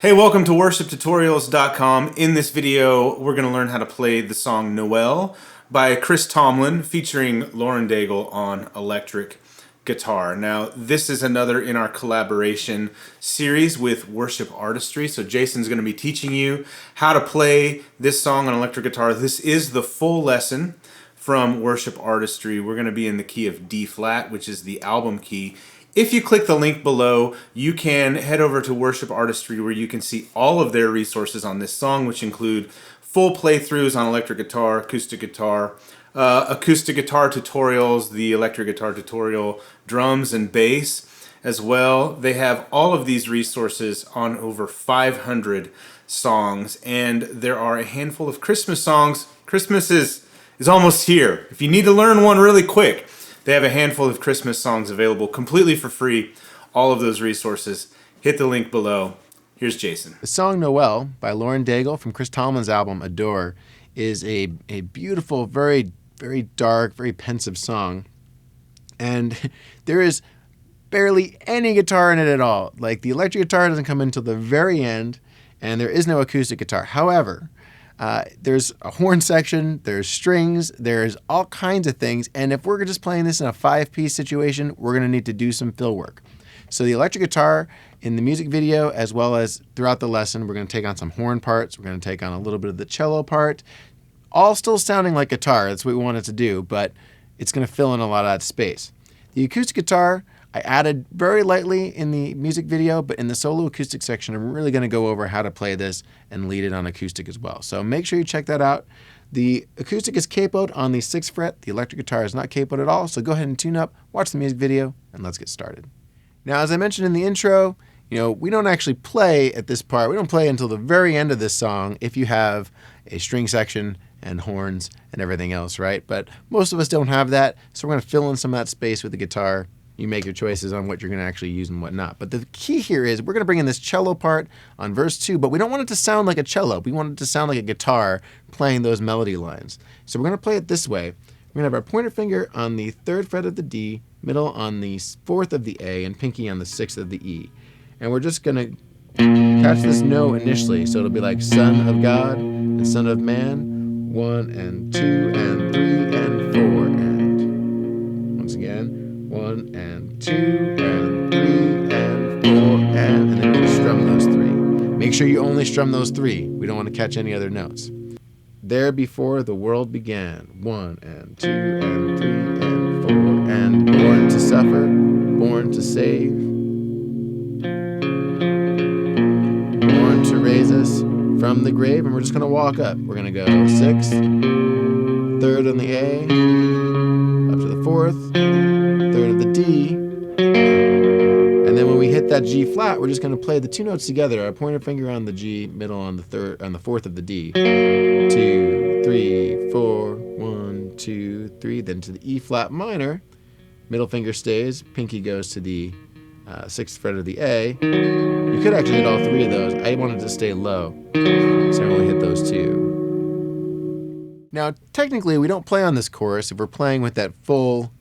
Hey, welcome to worshiptutorials.com. In this video, we're going to learn how to play the song Noel by Chris Tomlin featuring Daigle on electric guitar. Now, this is another in our collaboration series with Worship Artistry. So Jason's going to be teaching you how to play this song on electric guitar. This is the full lesson from Worship Artistry. We're going to be in the key of D flat, which is the album key. If you click the link below, you can head over to Worship Artistry where you can see all of their resources on this song, which include full playthroughs on electric guitar, acoustic guitar tutorials, the electric guitar tutorial, drums and bass as well. They have all of these resources on over 500 songs, and there are a handful of Christmas songs. Christmas is almost here. If you need to learn one really quick, they have a handful of Christmas songs available completely for free. All of those resources. Hit the link below. Here's Jason. The song Noel by Daigle from Chris Tomlin's album Adore is a beautiful, very, very dark, very pensive song. And there is barely any guitar in it at all. Like, the electric guitar doesn't come in until the very end, and there is no acoustic guitar. However, there's a horn section, there's strings, there's all kinds of things, and if we're just playing this in a 5-piece situation, we're going to need to do some fill work. So the electric guitar in the music video, as well as throughout the lesson, we're going to take on some horn parts, we're going to take on a little bit of the cello part, all still sounding like guitar. That's what we want it to do, but it's going to fill in a lot of that space. The acoustic guitar, I added very lightly in the music video, but in the solo acoustic section, I'm really going to go over how to play this and lead it on acoustic as well. So make sure you check that out. The acoustic is capoed on the 6th fret. The electric guitar is not capoed at all, so go ahead and tune up, watch the music video, and let's get started. Now, as I mentioned in the intro, we don't actually play at this part. We don't play until the very end of this song if you have a string section and horns and everything else, right? But most of us don't have that, so we're going to fill in some of that space with the guitar. You make your choices on what you're going to actually use and whatnot. But the key here is we're going to bring in this cello part on verse 2, but we don't want it to sound like a cello. We want it to sound like a guitar playing those melody lines. So we're going to play it this way. We're going to have our pointer finger on the 3rd fret of the D, middle on the 4th of the A, and pinky on the 6th of the E. And we're just going to catch this no initially. So it'll be like Son of God and Son of Man, 1 and 2 and 3 and 4, and once again, 1 and 2 and 3 and 4 and then you strum those 3. Make sure you only strum those 3. We don't want to catch any other notes. There before the world began, 1 and 2 and 3 and 4 and born to suffer, born to save, born to raise us from the grave. And we're just going to walk up. We're going to go 6th, 3rd on the A, up to the 4th, 3rd of the D, and then when we hit that G flat, we're just going to play the 2 notes together. Our pointer finger on the G, middle on the 4th of the D. 2, 3, 4, 1, 2, 3. Then to the E flat minor, middle finger stays, pinky goes to the 6th fret of the A. You could actually hit all 3 of those. I wanted to stay low, so I only hit those 2. Now, technically, we don't play on this chorus if we're playing with that full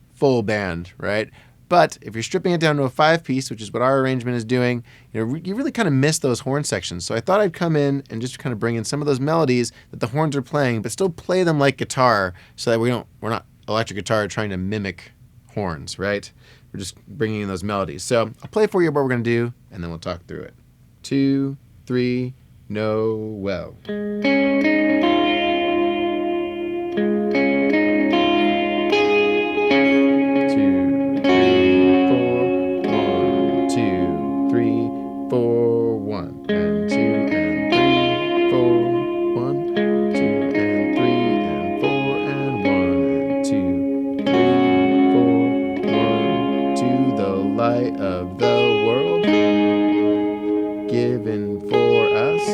band, right? But if you're stripping it down to a 5-piece, which is what our arrangement is doing, you really kind of miss those horn sections. So I thought I'd come in and just kind of bring in some of those melodies that the horns are playing, but still play them like guitar, so that we're not electric guitar trying to mimic horns, right? We're just bringing in those melodies. So I'll play for you what we're going to do, and then we'll talk through it. 2, 3, Noel. Of the world given for us,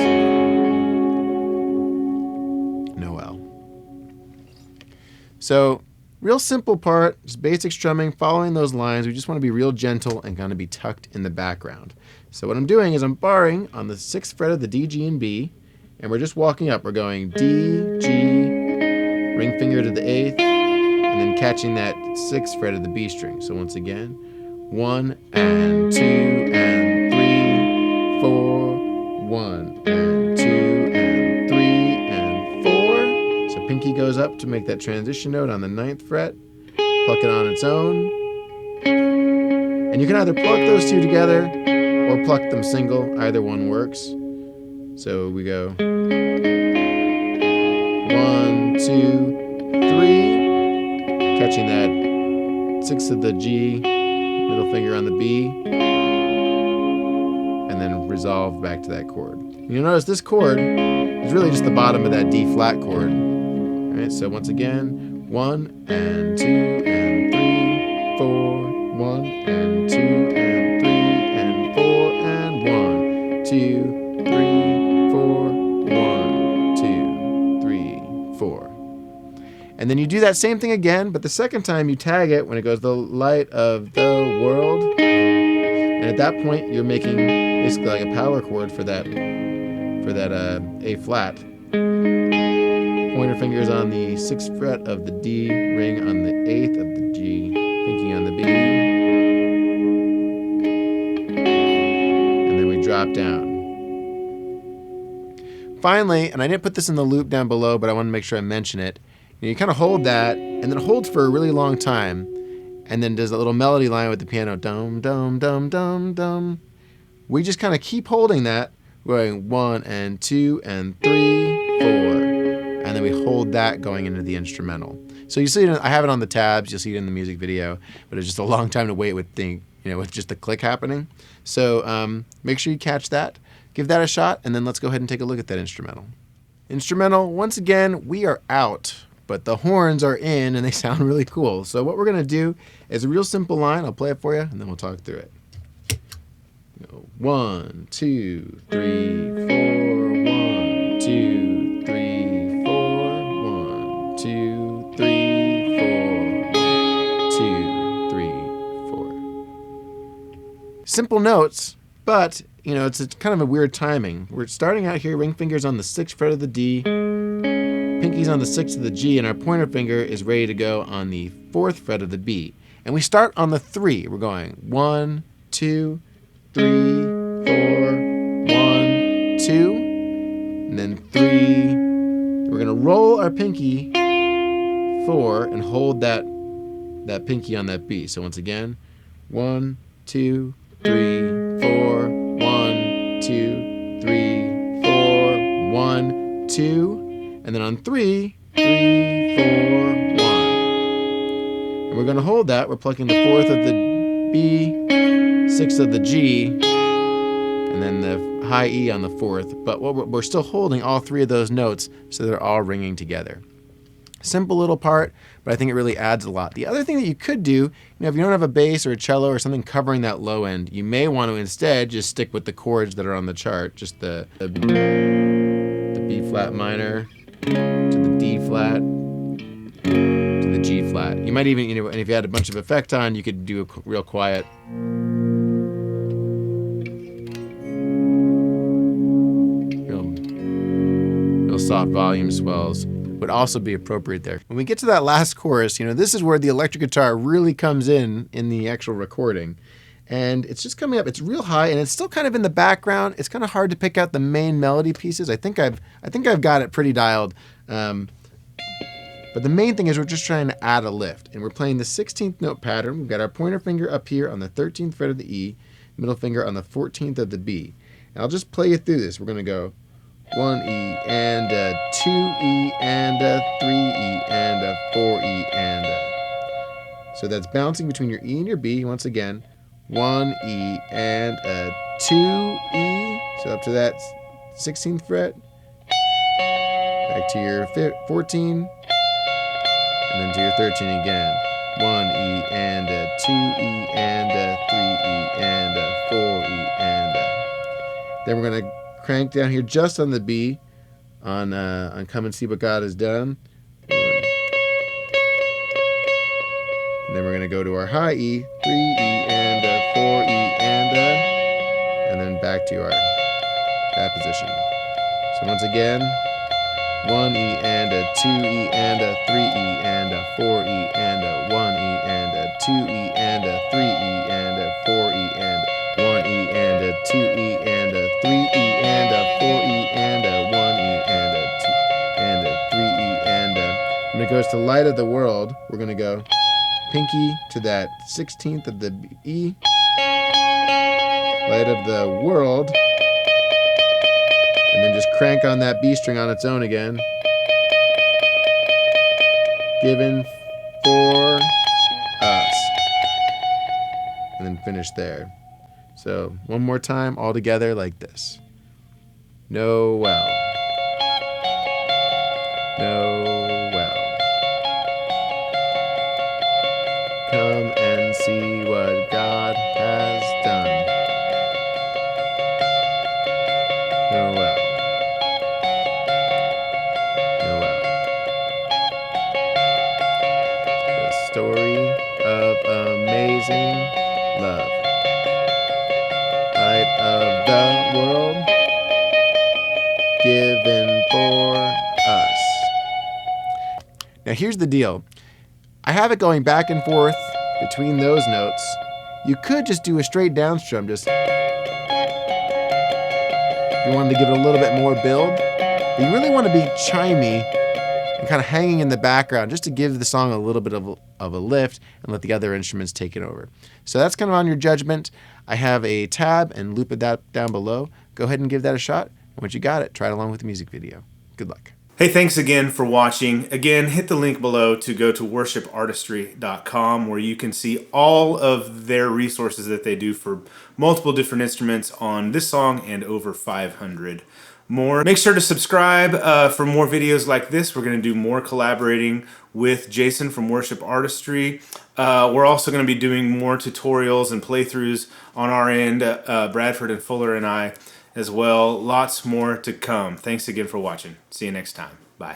Noel. So, real simple part, just basic strumming, following those lines. We just want to be real gentle and kind of be tucked in the background. So what I'm doing is I'm barring on the 6th fret of the D, G, and B, and we're just walking up. We're going D, G, ring finger to the 8th, and then catching that 6th fret of the B string. So once again, 1 and 2 and 3, 4, 1 and 2 and 3 and 4. So pinky goes up to make that transition note on the 9th fret. Pluck it on its own. And you can either pluck those two together or pluck them single. Either one works. So we go 1, 2, 3, catching that 6th of the G, middle finger on the B, and then resolve back to that chord. You'll notice this chord is really just the bottom of that D flat chord. All right, so once again, 1 and 2 and 3, 4, 1 and 2 and 3 and 4 and 1, 2, 3, 4, 1, 2, 3, 4. And then you do that same thing again, but the second time you tag it when it goes the light of the world. And at that point, you're making basically like a power chord for that A flat. Pointer fingers on the 6th fret of the D, ring on the 8th of the G, pinky on the B. And then we drop down. Finally, and I didn't put this in the loop down below, but I want to make sure I mention it. You kind of hold that, and then it holds for a really long time, and then does a little melody line with the piano, dum, dum, dum, dum, dum. We just kind of keep holding that, going 1 and 2 and 3, 4, and then we hold that going into the instrumental. So you see it, I have it on the tabs, you'll see it in the music video, but it's just a long time to wait with with just the click happening. So make sure you catch that, give that a shot, and then let's go ahead and take a look at that instrumental. Instrumental, once again, we are out. But the horns are in and they sound really cool. So what we're going to do is a real simple line. I'll play it for you and then we'll talk through it. 1, 2, 3, 4. 1, 2, 3, 4. 1, 2, 3, 4. 1, 2, 3, 4. Simple notes, but it's kind of a weird timing. We're starting out here, ring fingers on the 6th fret of the D. Pinky's on the 6th of the G, and our pointer finger is ready to go on the 4th fret of the B. And we start on the 3. We're going 1, 2, 3, 4, 1, 2, and then 3. We're going to roll our pinky 4 and hold that pinky on that B. So once again, 1, 2, 3, 4, 1, 2, 3, 4, 1, 2. And then on 3, 3, 4, 1. And we're going to hold that. We're plucking the 4th of the B, 6th of the G, and then the high E on the 4th. But we're still holding all 3 of those notes so they're all ringing together. Simple little part, but I think it really adds a lot. The other thing that you could do, if you don't have a bass or a cello or something covering that low end, you may want to instead just stick with the chords that are on the chart, just the B flat minor, to the D flat, to the G flat. You might even, and if you had a bunch of effect on, you could do a real quiet. Real soft volume swells would also be appropriate there. When we get to that last chorus, this is where the electric guitar really comes in the actual recording. And it's just coming up. It's real high, and it's still kind of in the background. It's kind of hard to pick out the main melody pieces. I think I've got it pretty dialed. But the main thing is we're just trying to add a lift, and we're playing the 16th note pattern. We've got our pointer finger up here on the 13th fret of the E, middle finger on the 14th of the B. And I'll just play you through this. We're going to go 1 E and a 2 E and a 3 E and a 4 E and a. So that's bouncing between your E and your B once again. 1 E and a 2 E, so up to that 16th fret, back to your 14, and then to your 13 again. 1 E and a 2 E and a 3 E and a 4 E and a. Then we're going to crank down here just on the B on Come and See What God Has Done. And then we're going to go to our high E, 3 E and a 4 E and then back to that position. So once again, 1 E and a 2 E and a 3 E and a 4 E and a 1 E and a 2 E and a 3 E and a 4 E and 1 E and a 2 E and a 3 E and a it goes to Light of the World, we're going to go pinky to that 16th of the E, Light of the World, and then just crank on that B string on its own again. Given for us. And then finish there. So one more time all together like this. Noel. Noel. Come and see what God has done. Noel. Noel. The story of amazing love. Light of the world, given for us. Now here's the deal. I have it going back and forth between those notes. You could just do a straight down strum, just if you wanted to give it a little bit more build. But you really want to be chimey and kind of hanging in the background just to give the song a little bit of a lift and let the other instruments take it over. So that's kind of on your judgment. I have a tab and loop it down below. Go ahead and give that a shot. And once you got it, try it along with the music video. Good luck. Hey, thanks again for watching. Again, hit the link below to go to worshipartistry.com where you can see all of their resources that they do for multiple different instruments on this song and over 500 more. Make sure to subscribe for more videos like this. We're going to do more collaborating with Jason from Worship Artistry. We're also going to be doing more tutorials and playthroughs on our end, Bradford and Fuller and I as well. Lots more to come. Thanks again for watching. See you next time. Bye.